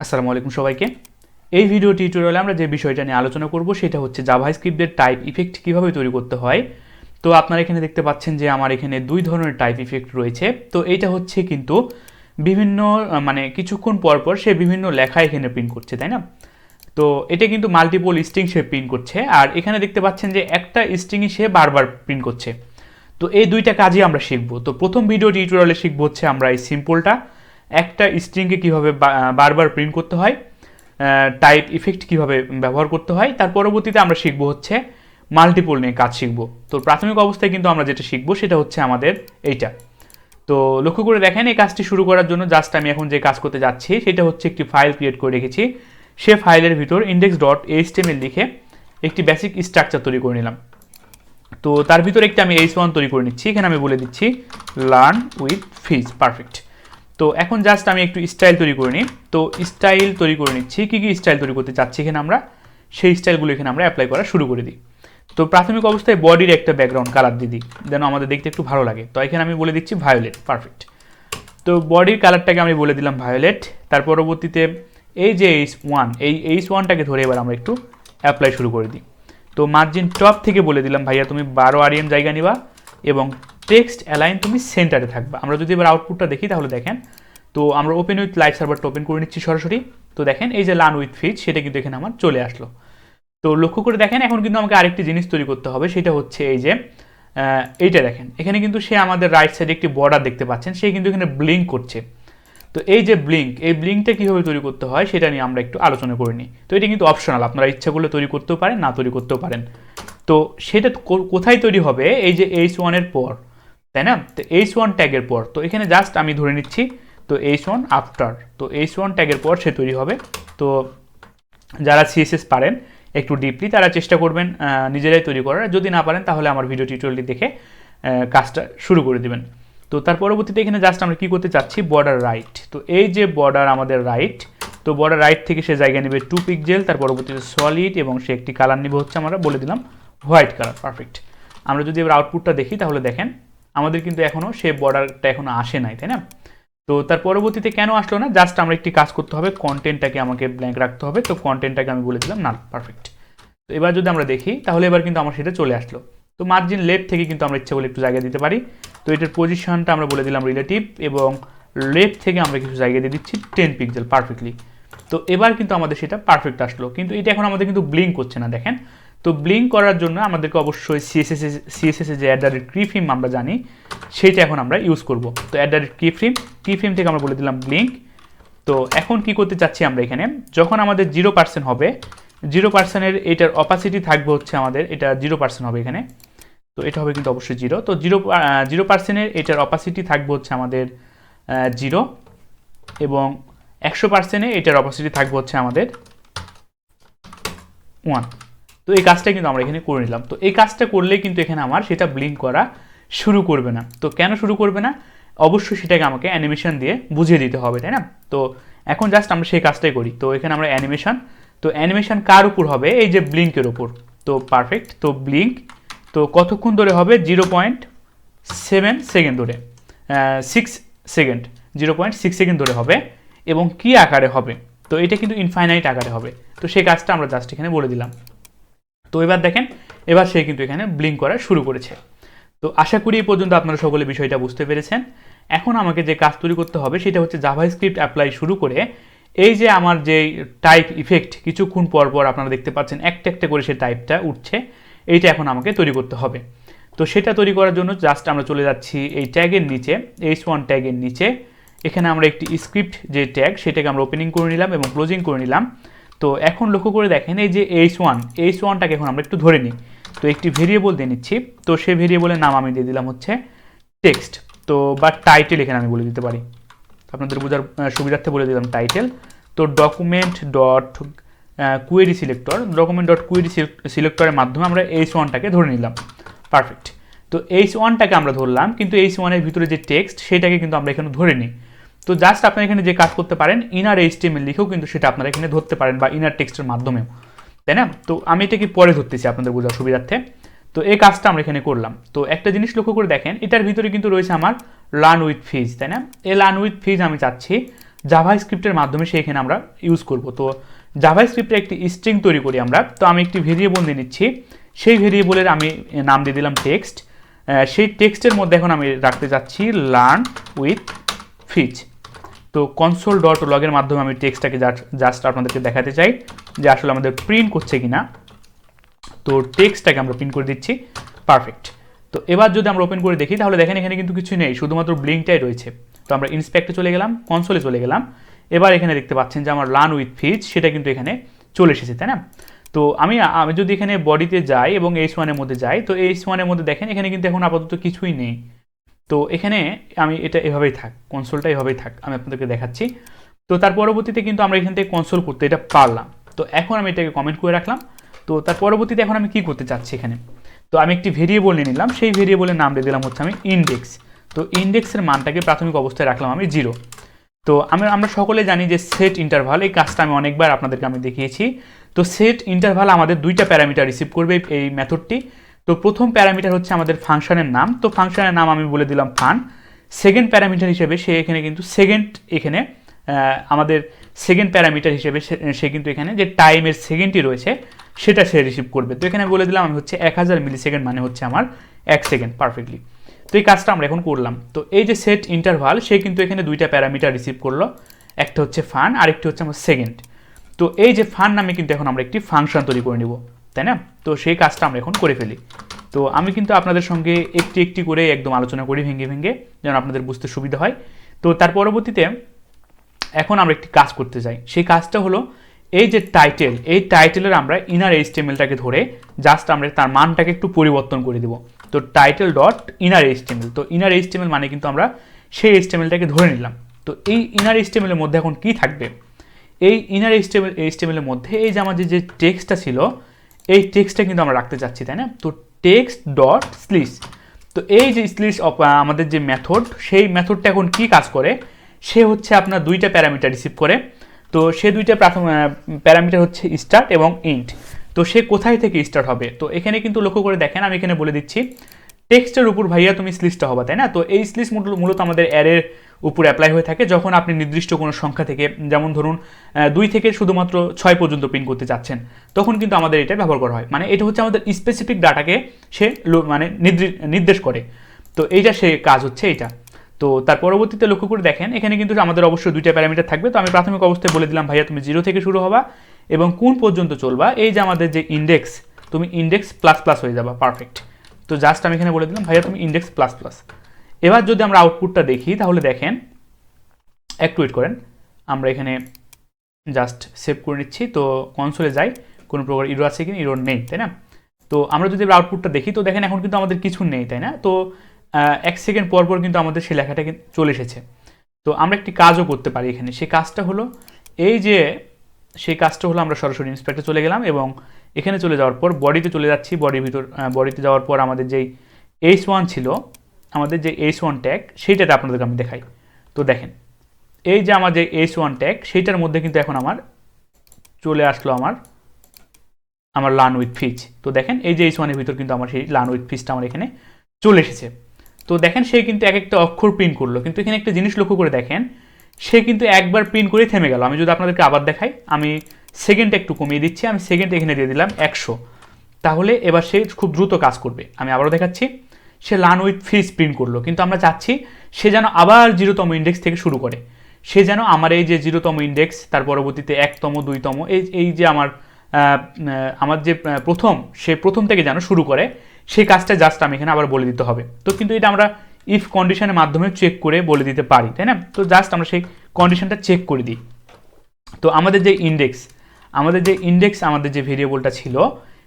আসসালামু আলাইকুম সবাইকে। এই ভিডিও টিউটোরিয়ালে আমরা যে বিষয়টা নিয়ে আলোচনা করব সেটা হচ্ছে জাভাস্ক্রিপ্টের টাইপ ইফেক্ট কিভাবে তৈরি করতে হয়। তো আপনারা এখানে দেখতে পাচ্ছেন যে আমার এখানে দুই ধরনের টাইপ ইফেক্ট রয়েছে। তো এইটা হচ্ছে কিন্তু বিভিন্ন মানে কিছুক্ষণ পর পর সে বিভিন্ন লেখা এখানে প্রিন্ট করছে, তাই না? তো এটা কিন্তু মাল্টিপল স্ট্রিং সে প্রিন্ট করছে, আর এখানে দেখতে পাচ্ছেন যে একটা স্ট্রিংই সে বারবার প্রিন্ট করছে। তো এই দুইটা কাজই আমরা শিখবো। তো প্রথম ভিডিও টিউটোরিয়ালে শিখবো হচ্ছে আমরা এই সিম্পলটা, একটা স্ট্রিংকে কীভাবে বারবার প্রিন্ট করতে হয়, টাইপ ইফেক্ট কিভাবে ব্যবহার করতে হয়। তার পরবর্তীতে আমরা শিখবো হচ্ছে মাল্টিপল নিয়ে কাজ শিখবো। তো প্রাথমিক অবস্থায় কিন্তু আমরা যেটা শিখবো সেটা হচ্ছে আমাদের এইটা। তো লক্ষ্য করে দেখেন, এই কাজটি শুরু করার জন্য জাস্ট আমি এখন যে কাজ করতে যাচ্ছি সেটা হচ্ছে একটি ফাইল ক্রিয়েট করে রেখেছি। সে ফাইলের ভিতর index.html লিখে একটি বেসিক স্ট্রাকচার তৈরি করে নিলাম। তো তার ভিতরে একটি আমি h1 তৈরি করে নিচ্ছি। এখানে আমি বলে দিচ্ছি লার্ন উইথ ফিজ, পারফেক্ট। তো এখন জাস্ট আমি একটু স্টাইল তৈরি করে নিই। তো স্টাইল তৈরি করে নিচ্ছি, কী কী স্টাইল তৈরি করতে চাচ্ছি এখানে আমরা সেই স্টাইলগুলো এখানে আমরা অ্যাপ্লাই করা শুরু করে দিই। তো প্রাথমিক অবস্থায় বডির একটা ব্যাকগ্রাউন্ড কালার দিয়ে দিই, যেন আমাদের দেখতে একটু ভালো লাগে। তো এখানে আমি বলে দিচ্ছি ভায়োলেট, পারফেক্ট। তো বডির কালারটাকে আমি বলে দিলাম ভায়োলেট। তার পরবর্তীতে এই যে H1, এই H1টাকে ধরে এবার আমরা একটু অ্যাপ্লাই শুরু করে দিই। তো মার্জিন টপ থেকে বলে দিলাম ভাইয়া তুমি 12 REM জায়গা নিবা এবং টেক্সট অ্যালাইন তুমি সেন্টারে থাকবা। আমরা যদি এবার আউটপুটটা দেখি তাহলে দেখেন, তো আমরা ওপেন উইথ লাইভ সার্ভারটা ওপেন করে নিচ্ছি সরাসরি। তো দেখেন এই যে লার্ন উইথ ফিজ সেটা কিন্তু এখানে আমার চলে আসলো। তো লক্ষ্য করে দেখেন, এখন কিন্তু আমাকে আরেকটি জিনিস তৈরি করতে হবে, সেটা হচ্ছে এই যে এইটা দেখেন, এখানে কিন্তু সে আমাদের রাইট সাইডে একটি বর্ডার দেখতে পাচ্ছেন, সে কিন্তু এখানে ব্লিঙ্ক করছে। তো এই যে ব্লিঙ্ক, এই ব্লিঙ্কটা কীভাবে তৈরি করতে হয় সেটা নিয়ে আমরা একটু আলোচনা করে নিই। তো এটা কিন্তু অপশনাল, আপনারা ইচ্ছা করলে তৈরি করতেও পারেন, না তৈরি করতেও পারেন। তো সেটা কোথায় তৈরি হবে, এই যে H1 এর পর, তাই না? তো H1 ট্যাগের পর। তো এখানে জাস্ট আমি ধরে নিচ্ছি তো H1 আফটার, তো H1 ট্যাগের পর সে তৈরি হবে। তো যারা CSS পারেন একটু ডিপলি তারা চেষ্টা করবেন নিজেরাই তৈরি করার, যদি না পারেন তাহলে আমার ভিডিও টিউটোরিয়ালটি দেখে কাজটা শুরু করে দেবেন। তো তার পরবর্তীতে এখানে জাস্ট আমরা কী করতে চাচ্ছি, বর্ডার রাইট। তো এই যে বর্ডার আমাদের রাইট, তো বর্ডার রাইট থেকে সে জায়গা নেবে 2 পিক্সেল, তার পরবর্তীতে সলিড এবং সে একটি কালার নেবে হচ্ছে আমরা বলে দিলাম হোয়াইট কালার, পারফেক্ট। আমরা যদি এবার আউটপুটটা দেখি তাহলে দেখেন আমাদের কিন্তু এখনও সে বর্ডারটা এখনও আসে নাই, তাই না? তো তার পরবর্তীতে কেন আসলো না, জাস্ট আমরা একটি কাজ করতে হবে, কন্টেন্টটাকে আমাকে ব্ল্যাঙ্ক রাখতে হবে। তো কন্টেন্টটাকে আমি বলে দিলাম না, পারফেক্ট। তো এবার যদি আমরা দেখি তাহলে এবার কিন্তু আমার সেটা চলে আসলো। তো মার্জিন লেফট থেকে কিন্তু আমরা ইচ্ছা করলে একটু জায়গা দিতে পারি। তো এটার পজিশনটা আমরা বলে দিলাম রিলেটিভ, এবং লেফট থেকে আমরা কিছু জায়গা দিয়ে দিচ্ছি 10 পিক্সেল, পারফেক্টলি। তো এবার কিন্তু আমাদের সেটা পারফেক্ট আসলো, কিন্তু এটা এখন আমাদের কিন্তু ব্লিঙ্ক করছে না, দেখেন। তো ব্লিঙ্ক করার জন্য আমাদেরকে অবশ্যই সিএসএস যে @keyframe আমরা জানি সেইটা এখন আমরা ইউজ করব। তো @keyframe থেকে আমরা বলে দিলাম ব্লিঙ্ক। তো এখন কি করতে চাচ্ছি আমরা এখানে, যখন আমাদের 0% হবে, 0%-এর এটার অপাসিটি থাকবে হচ্ছে আমাদের, এটা 0% হবে এখানে। তো এটা হবে কিন্তু অবশ্যই 0। তো 0%-এর এটার অপাসিটি থাকবে হচ্ছে আমাদের 0, এবং 100%-এ এটার অপাসিটি থাকবে হচ্ছে আমাদের 1। তো এই কাজটা কিন্তু আমরা এখানে করে নিলাম। তো এই কাজটা করলে কিন্তু এখানে আমার সেটা ব্লিঙ্ক করা শুরু করবে না। তো কেন শুরু করবে না, অবশ্যই সেটাকে আমাকে অ্যানিমেশন দিয়ে বুঝিয়ে দিতে হবে, তাই না? তো এখন জাস্ট আমরা সেই কাজটাই করি। তো এখানে আমরা অ্যানিমেশন, তো অ্যানিমেশন কার উপর হবে, এই যে ব্লিঙ্কের উপর। তো পারফেক্ট, তো ব্লিঙ্ক তো কতক্ষণ ধরে হবে, 0.7 সেকেন্ড ধরে, 6 সেকেন্ড, 0.6 সেকেন্ড ধরে হবে, এবং কি আকারে হবে, তো এটা কিন্তু ইনফাইনাইট আকারে হবে। তো সেই কাজটা আমরা জাস্ট এখানে বলে দিলাম। তো এবার দেখেন, এবার সে কিন্তু এখানে ব্লিঙ্ক করা শুরু করেছে। তো আশা করি এই পর্যন্ত আপনারা সকলে বিষয়টা বুঝতে পেরেছেন। এখন আমাকে যে কাজ তৈরি করতে হবে সেটা হচ্ছে জাভাস্ক্রিপ্ট অ্যাপ্লাই শুরু করে এই যে আমার যে টাইপ ইফেক্ট কিছুক্ষণ পর পর আপনারা দেখতে পাচ্ছেন একটা একটা করে সে টাইপটা উঠছে, এইটা এখন আমাকে তৈরি করতে হবে। তো সেটা তৈরি করার জন্য জাস্ট আমরা চলে যাচ্ছি এই ট্যাগের নিচে, H1 ট্যাগের নিচে। এখানে আমরা একটি স্ক্রিপ্ট যে ট্যাগ সেটাকে আমরা ওপেনিং করে নিলাম এবং ক্লোজিং করে নিলাম। তো এখন লক্ষ্য করে দেখেন এই যে H1টাকে এখন আমরা একটু ধরে নিই। তো একটি ভেরিয়েবল দিয়ে নিচ্ছি। তো সেই ভেরিয়েবলের নাম আমি দিয়ে দিলাম হচ্ছে টেক্সট, তো বা টাইটেল এখানে আমি বলে দিতে পারি, আপনাদের বোঝার সুবিধার্থে বলে দিলাম টাইটেল। তো ডকুমেন্ট.কোয়েরি সিলেক্টরের মাধ্যমে আমরা H1টাকে ধরে নিলাম, পারফেক্ট। তো H1টাকে আমরা ধরলাম, কিন্তু H1-এর ভিতরে যে টেক্সট সেটাকে কিন্তু আমরা এখানে ধরে নিই। তো জাস্ট আপনারা এখানে যে কাজ করতে পারেন, ইনার HTML লিখেও কিন্তু সেটা আপনারা এখানে ধরতে পারেন, বা ইনার টেক্সটের মাধ্যমেও, তাই না? তো আমি এটাকে পরে ধরতেছি আপনাদের বোঝার সুবিধার্থে। তো এই কাজটা আমরা এখানে করলাম। তো একটা জিনিস লক্ষ্য করে দেখেন, এটার ভিতরে কিন্তু রয়েছে আমার লার্ন উইথ ফিজ, তাই না? এই লার্ন উইথ ফিজ আমি চাচ্ছি জাভাস্ক্রিপ্টের মাধ্যমে সেখানে আমরা ইউজ করব। তো জাভাস্ক্রিপ্টের একটি স্ট্রিং তৈরি করি আমরা। তো আমি একটি ভেরিয়েবল নিয়ে নিচ্ছি, সেই ভেরিয়েবলের আমি নাম দিয়ে দিলাম টেক্সট। সেই টেক্সটের মধ্যে এখন আমি রাখতে যাচ্ছি লার্ন উইথ ফিচ। তো কনসোল ডট লগের মাধ্যমে আমি টেক্সটটাকে জাস্ট আপনাদেরকে দেখাতে চাই যে আসলে আমাদের প্রিন্ট করছে কিনা। তো টেক্সটটাকে আমরা প্রিন্ট করে দিচ্ছি, পারফেক্ট। তো এবার যদি আমরা ওপেন করে দেখি তাহলে দেখেন এখানে কিন্তু কিছু নেই, শুধুমাত্র ব্লিঙ্কটাই রয়েছে। তো আমরা ইন্সপেক্টে চলে গেলাম, কনসোলে চলে গেলাম। এবার এখানে দেখতে পাচ্ছেন যে আমার লার্ন উইথ ফিচ সেটা কিন্তু এখানে চলে এসেছে, তাই না? তো আমি যদি এখানে বডিতে যাই এবং H1 এর মধ্যে যাই, তো H1 এর মধ্যে দেখেন এখানে কিন্তু এখন আপাতত কিছুই নেই। তো এখানে আমি এটা এভাবেই থাক, কনসোলটা এভাবেই থাক, আমি আপনাদেরকে দেখাচ্ছি। তো তার পরবর্তীতে কিন্তু আমরা এখান থেকে কনসোল করতে এটা পারলাম। তো এখন আমি এটাকে কমেন্ট করে রাখলাম। তো তার পরবর্তীতে এখন আমি কি করতে চাচ্ছি এখানে, তো আমি একটি ভেরিয়েবল নিয়ে নিলাম, সেই ভেরিয়েবলের নাম দিয়ে দিলাম হচ্ছে আমি ইন্ডেক্স। তো ইন্ডেক্সের মানটাকে প্রাথমিক অবস্থায় রাখলাম আমি 0। তো আমরা সকলে জানি যে সেট ইন্টারভাল, এই কাজটা আমি অনেকবার আপনাদেরকে আমি দেখিয়েছি। তো সেট ইন্টারভাল আমাদের দুইটা প্যারামিটার রিসিভ করবে এই মেথডটি। তো প্রথম প্যারামিটার হচ্ছে আমাদের ফাংশনের নাম, তো ফাংশনের নাম আমি বলে দিলাম ফান। সেকেন্ড প্যারামিটার হিসেবে সে এখানে কিন্তু এখানে আমাদের সেকেন্ড প্যারামিটার হিসেবে সে কিন্তু এখানে যে টাইমের সেকেন্ডটি রয়েছে সেটা সে রিসিভ করবে। তো এখানে বলে দিলাম আমি হচ্ছে 1000 মিলিসেকেন্ড মানে হচ্ছে আমার 1 সেকেন্ড, পারফেক্টলি। তো এই কাজটা আমরা এখন করলাম। তো এই যে সেট ইন্টারভাল সে কিন্তু এখানে দুইটা প্যারামিটার রিসিভ করলো, একটা হচ্ছে ফান আর একটি হচ্ছে আমার সেকেন্ড। তো এই যে ফান নামে কিন্তু এখন আমরা একটি ফাংশন তৈরি করে নিব, তাই না? তো সেই কাজটা আমরা এখন করে ফেলি। তো আমি কিন্তু আপনাদের সঙ্গে একটি একটি করে একদম আলোচনা করি ভেঙে ভেঙে, যেন আপনাদের বুঝতে সুবিধা হয়। তো তার পরবর্তীতে এখন আমরা একটি কাজ করতে চাই, সেই কাজটা হলো এই যে টাইটেল, এই টাইটেলের আমরা ইনার এইচটিএমএলটাকে ধরে জাস্ট আমরা তার মানটাকে একটু পরিবর্তন করে দেব। তো টাইটেল ডট ইনার এইচটিএমএল, তো ইনার এইচটিএমএল মানে কিন্তু আমরা সেই এইচটিএমএলটাকে ধরে নিলাম। তো এই ইনার এইচটিএমএলের মধ্যে এখন কি থাকবে, এই ইনার এইচটিএমএলের মধ্যে এই যে আমাদের যে টেক্সটটা ছিল এই টেক্সটটা কিন্তু আমরা রাখতে চাচ্ছি, তাই না? তো টেক্সট ডট স্লিস, তো এই যে স্লিস আমাদের যে মেথড, সেই মেথডটা এখন কি কাজ করে, সে হচ্ছে আপনার দুইটা প্যারামিটার রিসিভ করে। তো সে দুইটা প্যারামিটার হচ্ছে স্টার্ট এবং ইন্ট। তো সে কোথায় থেকে স্টার্ট হবে, তো এখানে কিন্তু লক্ষ্য করে দেখেন আমি এখানে বলে দিচ্ছি টেক্সটের উপর ভাইয়া তুমি স্লিসটা হবা, তাই না? তো এই স্লিস মূলত আমাদের অ্যারের উপর অ্যাপ্লাই হয়ে থাকে যখন আপনি নির্দিষ্ট কোনো সংখ্যা থেকে, যেমন ধরুন 2 থেকে শুধুমাত্র 6 পর্যন্ত প্রিন্ট করতে চাচ্ছেন, তখন কিন্তু আমাদের এটা ব্যবহার করা হয়। মানে এটা হচ্ছে আমাদের স্পেসিফিক ডাটাকে সে মানে নির্দেশ করে। তো এইটা সে কাজ হচ্ছে এইটা। তো তার পরবর্তীতে লক্ষ্য করে দেখেন এখানে কিন্তু আমাদের অবশ্যই দুইটা প্যারামিটার থাকবে। তো আমি প্রাথমিক অবস্থায় বলে দিলাম ভাইয়া তুমি 0 থেকে শুরু হবা এবং কোন পর্যন্ত চলবা, এই যে আমাদের যে ইন্ডেক্স, তুমি ইন্ডেক্স প্লাস প্লাস হয়ে যাবা, পারফেক্ট। তো জাস্ট আমি এখানে বলে দিলাম ভাইয়া তুমি ইন্ডেক্স প্লাস প্লাস। এবার যদি আমরা আউটপুটটা দেখি তাহলে দেখেন, একটু ওয়েট করেন, আমরা এখানে জাস্ট সেভ করে নিচ্ছি। তো কনসোলে যাই, কোনো প্রকার ইরর আছে কিনা, ইরর নেই, তাই না? তো আমরা যদি আউটপুটটা দেখি তো দেখেন এখন কিন্তু আমাদের কিছু নেই, তাই না? তো 1 সেকেন্ড পর পর কিন্তু আমাদের সেই লেখাটা চলে এসেছে। তো আমরা একটি কাজও করতে পারি এখানে, সেই কাজটা হলো আমরা সরাসরি ইন্সপেক্টে চলে গেলাম এবং এখানে চলে যাওয়ার পর বডিতে চলে যাচ্ছি। বডিতে যাওয়ার পর আমাদের যেই H1 ছিল, আমাদের যে H1 ট্যাগ, সেইটাতে আপনাদেরকে আমি দেখাই। তো দেখেন এই যে আমার যে H1 ট্যাগ, সেইটার মধ্যে কিন্তু এখন আমার চলে আসলো আমার লার্ন উইথ ফিচ। তো দেখেন এই যে H1 এর ভিতর কিন্তু আমার সেই লার্ন উইথ ফিচটা আমার এখানে চলে এসেছে। তো দেখেন সে কিন্তু এক একটা অক্ষর প্রিন্ট করলো, কিন্তু এখানে একটা জিনিস লক্ষ্য করে দেখেন সে কিন্তু একবার প্রিন্ট করে থেমে গেল। আমি যদি আপনাদেরকে আবার দেখাই, আমি সেকেন্ডটা একটু কমিয়ে দিচ্ছি, আমি সেকেন্ড এখানে দিয়ে দিলাম 100, তাহলে এবার সে খুব দ্রুত কাজ করবে। আমি আবারও দেখাচ্ছি, সে লার্ন উইথ ফিচ প্রিন্ট করলো, কিন্তু আমরা চাচ্ছি সে যেন আবার 0তম ইন্ডেক্স থেকে শুরু করে। সে যেন আমার এই যে 0তম ইন্ডেক্স, তার পরবর্তীতে 1তম 2তম, এই যে আমার যে প্রথম থেকে যেন শুরু করে, সেই কাজটা জাস্ট আমি এখানে আবার বলে দিতে হবে। তো কিন্তু এটা আমরা ইফ কন্ডিশনের মাধ্যমে চেক করে বলে দিতে পারি, তাই না? তো জাস্ট আমরা সেই কন্ডিশনটা চেক করে দিই। তো আমাদের যে আমাদের যে ভেরিয়েবলটা ছিল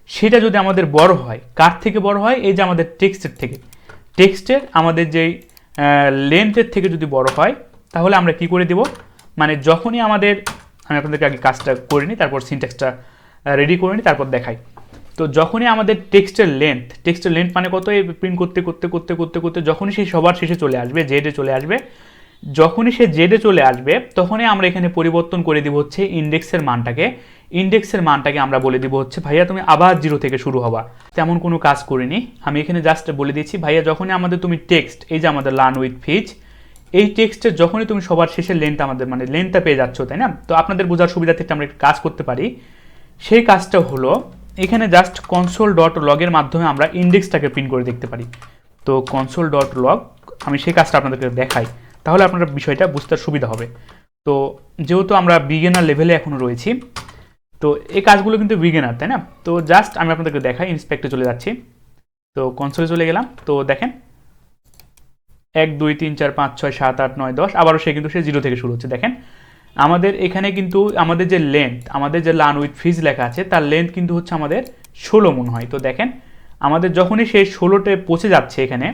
সেটা যদি আমাদের বড় হয়, কার থেকে বড় হয়, এই যে আমাদের টেক্সটের আমাদের যেই লেন্থের থেকে যদি বড় হয়, তাহলে আমরা কি করে দেব, মানে যখনই আমি আপনাদেরকে আগে কাজটা করে নিই, তারপর সিনট্যাক্সটা রেডি করে নিই, তারপর দেখাই। তো যখনই আমাদের টেক্সটের লেন্থ মানে কত, এই প্রিন্ট করতে করতে করতে করতে করতে যখনই সে সবার শেষে চলে আসবে, জেডে চলে আসবে, যখনই সে জেডে চলে আসবে তখনই আমরা এখানে পরিবর্তন করে দিব হচ্ছে ইন্ডেক্সের মানটাকে আমরা বলে দিব হচ্ছে ভাইয়া তুমি আবার 0 থেকে শুরু হবা। তেমন কোনো কাজ করিনি, আমি এখানে জাস্ট বলে দিচ্ছি ভাইয়া যখনই তুমি টেক্সট, এই যে আমাদের লার্ন উইথ ফিচ, এই টেক্সটের যখনই তুমি সবার শেষে লেন্থ আমাদের মানে লেন্থটা পেয়ে যাচ্ছ, তাই না? তো আপনাদের বোঝার সুবিধার্থে আমরা একটা কাজ করতে পারি। সেই কাজটা হলো এখানে জাস্ট console.log এর মাধ্যমে আমরা ইন্ডেক্সটাকে প্রিন্ট করে দেখতে পারি। তো console.log আমি সেই কাজটা আপনাদেরকে দেখাই, তাহলে আপনারা বিষয়টা বুঝতে সুবিধা হবে। তো যেহেতু আমরা বিগিনার লেভেলে এখনো রয়েছি, তো এই কাজগুলো কিন্তু বিগিনার, তাই না? তো জাস্ট আমি আপনাদেরকে দেখাই, ইন্সপেক্টে চলে যাচ্ছি। তো কনসোলে চলে গেলাম। তো দেখেন 1 2 3 4 5 6 7 8 9 10, আবারও সে কিন্তু সে 0 থেকে শুরু হচ্ছে। দেখেন আমাদের এখানে কিন্তু আমাদের যে লেন্থ, আমাদের যে লার্ন উইথ ফিজ লেখা আছে তার লেন্থ কিন্তু হচ্ছে আমাদের 16 মনে হয়। তো দেখেন আমাদের যখনই সেই 16তে পৌঁছে যাচ্ছে, এখানে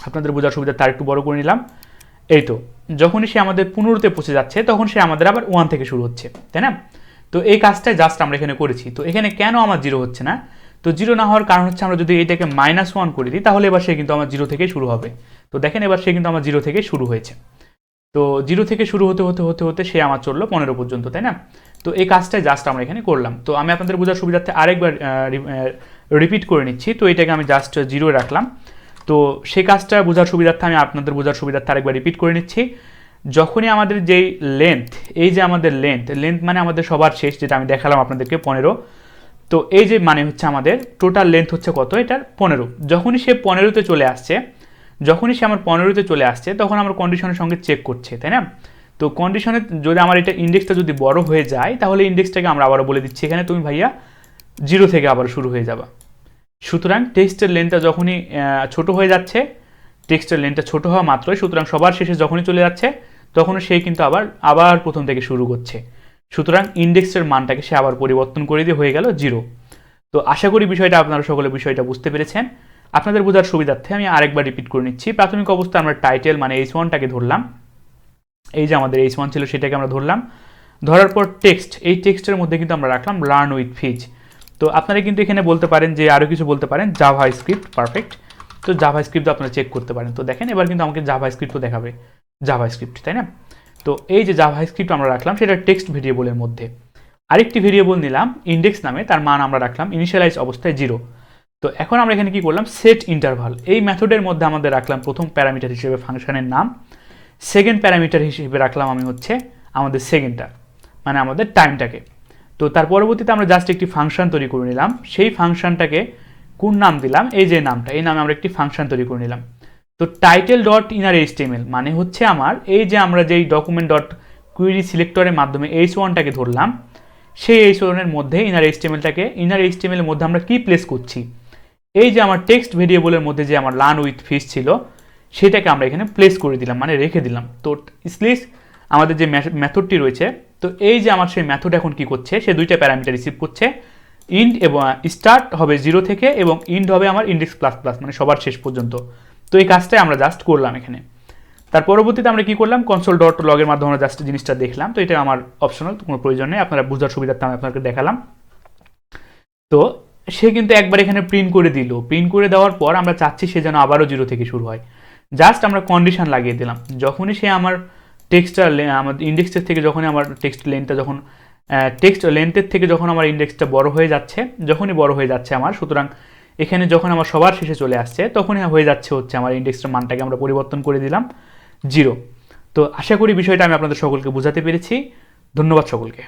আপনাদের বোঝার সুবিধা তার একটু বড় করে নিলাম। এই তো যখনই সে আমাদের 15তে পৌঁছে যাচ্ছে তখন সে আমাদের আবার 1 থেকে শুরু হচ্ছে, তাই না? তো এই কাজটাই জাস্ট আমরা এখানে করেছি। তো এখানে কেন আমার 0 হচ্ছে না? তো 0 না হওয়ার কারণ হচ্ছে আমরা যদি এটাকে -1 করে দিই তাহলে এবার সে কিন্তু আমার 0 থেকেই শুরু হবে। তো দেখেন এবার সে কিন্তু আমার 0 থেকে শুরু হয়েছে। তো 0 থেকে শুরু হতে হতে হতে হতে সে আমার চললো 15 পর্যন্ত, তাই না? তো এই কাজটাই জাস্ট আমরা এখানে করলাম। তো আমি আপনাদের বোঝার সুবিধার্থে আরেকবার রিপিট করে নিচ্ছি। তো এটাকে আমি জাস্ট 0 রাখলাম। তো সেই কাজটা বোঝার সুবিধার্থে আমি আপনাদের বোঝার সুবিধার্থে আরেকবার রিপিট করে নিচ্ছি। যখনই আমাদের যেই লেন্থ, এই যে আমাদের লেন্থ মানে আমাদের সবার শেষ, যেটা আমি দেখালাম আপনাদেরকে 15। তো এই যে মানে হচ্ছে আমাদের টোটাল লেন্থ হচ্ছে কত, এটার 15। যখনই সে 15তে চলে আসছে, যখনই সে আমার 15তে চলে আসছে তখন আমার কন্ডিশনের সঙ্গে চেক করছে, তাই না? তো কন্ডিশনে যদি আমার এটা ইন্ডেক্সটা যদি বড় হয়ে যায় তাহলে ইন্ডেক্সটাকে আমরা আবারও বলে দিচ্ছি এখানে তুমি ভাইয়া 0 থেকে আবার শুরু হয়ে যাবা। সুতরাং টেক্সটের লেন্থটা যখনই ছোট হয়ে যাচ্ছে, টেক্সটের লেন্থটা ছোট হওয়া মাত্রই, সুতরাং সবার শেষে যখনই চলে যাচ্ছে তখন সে কিন্তু আবার প্রথম থেকে শুরু করছে। সুতরাং ইন্ডেক্সের মানটাকে সে আবার পরিবর্তন করে দিয়ে হয়ে গেল 0। তো আশা করি বিষয়টা আপনারা সকলে বিষয়টা বুঝতে পেরেছেন। আপনাদের বোঝার সুবিধার্থে আমি আরেকবার রিপিট করে নিচ্ছি। প্রাথমিক অবস্থায় আমরা টাইটেল মানে h1টাকে ধরলাম, এই যে আমাদের h1 ছিল সেটাকে আমরা ধরলাম। ধরার পর টেক্সট, এই টেক্সটের মধ্যে কিন্তু আমরা রাখলাম লার্ন উইথ ফিজ। তো আপনারা কিন্তু এখানে বলতে পারেন যে আরও কিছু বলতে পারেন জাভাস্ক্রিপ্ট পারফেক্ট। তো জাভাস্ক্রিপ্ট আপনারা চেক করতে পারেন। তো দেখেন এবার কিন্তু আমাকে জাভাস্ক্রিপ্টও দেখাবে, জাভাস্ক্রিপ্ট, তাই না? তো এই যে জাভাস্ক্রিপ্ট আমরা রাখলাম সেটা টেক্সট ভেরিয়েবলের মধ্যে। আরেকটি ভেরিয়েবল নিলাম ইন্ডেক্স নামে, তার মান আমরা রাখলাম ইনিশিয়ালাইজ অবস্থায় 0। তো এখন আমরা এখানে কি করলাম, সেট ইন্টারভাল, এই মেথডের মধ্যে আমাদের রাখলাম প্রথম প্যারামিটার হিসেবে ফাংশনের নাম, সেকেন্ড প্যারামিটার হিসেবে রাখলাম আমি হচ্ছে আমাদের সেকেন্ডটা মানে আমাদের টাইমটাকে। তো তার পরবর্তীতে আমরা জাস্ট একটি ফাংশন তৈরি করে নিলাম। সেই ফাংশনটাকে কোন নাম দিলাম, এই যে নামটা, এই নামে আমরা একটি ফাংশন তৈরি করে নিলাম। তো টাইটেল ডট ইনার এইচটিএমএল মানে হচ্ছে আমার এই যে আমরা যেই ডকুমেন্ট ডট কুইরি সিলেক্টরের মাধ্যমে h1টাকে ধরলাম, সেই h1এর মধ্যে ইনার এইচটিএমএল এর মধ্যে আমরা কি প্লেস করছি, এই যে আমার টেক্সট ভেরিয়েবলের মধ্যে যে আমার লার্ন উইথ ফিজ ছিল সেটাকে আমরা এখানে প্লেস করে দিলাম মানে রেখে দিলাম। তো স্লিস আমাদের যে মেথডটি রয়েছে, তো এই যে আমার সেই মেথড এখন কি করছে, সে দুইটা প্যারামিটার রিসিভ করছে, ইন্ড এবং স্টার্ট হবে 0 থেকে এবং ইন্ড হবে আমার ইন্ডেক্স প্লাস প্লাস মানে সবার শেষ পর্যন্ত। তো এই কাজটাই আমরা জাস্ট করলাম এখানে। তার পরবর্তীতে আমরা কি করলাম, console.log এর মাধ্যমে আমরা জাস্ট জিনিসটা দেখলাম। তো এটা আমার অপশনাল, কোনো প্রয়োজন নেই, আপনারা বোঝার সুবিধার্থে আমি আপনাকে দেখালাম। তো সে কিন্তু একবার এখানে প্রিন্ট করে দিল, প্রিন্ট করে দেওয়ার পর আমরা চাচ্ছি সে যেন আবারও 0 থেকে শুরু হয়। জাস্ট আমরা কন্ডিশন লাগিয়ে দিলাম, যখনই সে আমার টেক্সটটা আমার ইন্ডেক্সের থেকে যখনই আমার টেক্সট লেন্থটা যখন টেক্সট লেন্থের থেকে যখন আমার ইন্ডেক্সটা বড় হয়ে যাচ্ছে, যখনই বড় হয়ে যাচ্ছে আমার, সুতরাং এখানে যখন আমার সবার শেষে চলে আসছে তখনই হয়ে যাচ্ছে হচ্ছে আমার ইন্ডেক্সটার মানটাকে আমরা পরিবর্তন করে দিলাম 0। তো আশা করি বিষয়টা আমি আপনাদের সকলকে বোঝাতে পেরেছি। ধন্যবাদ সকলকে।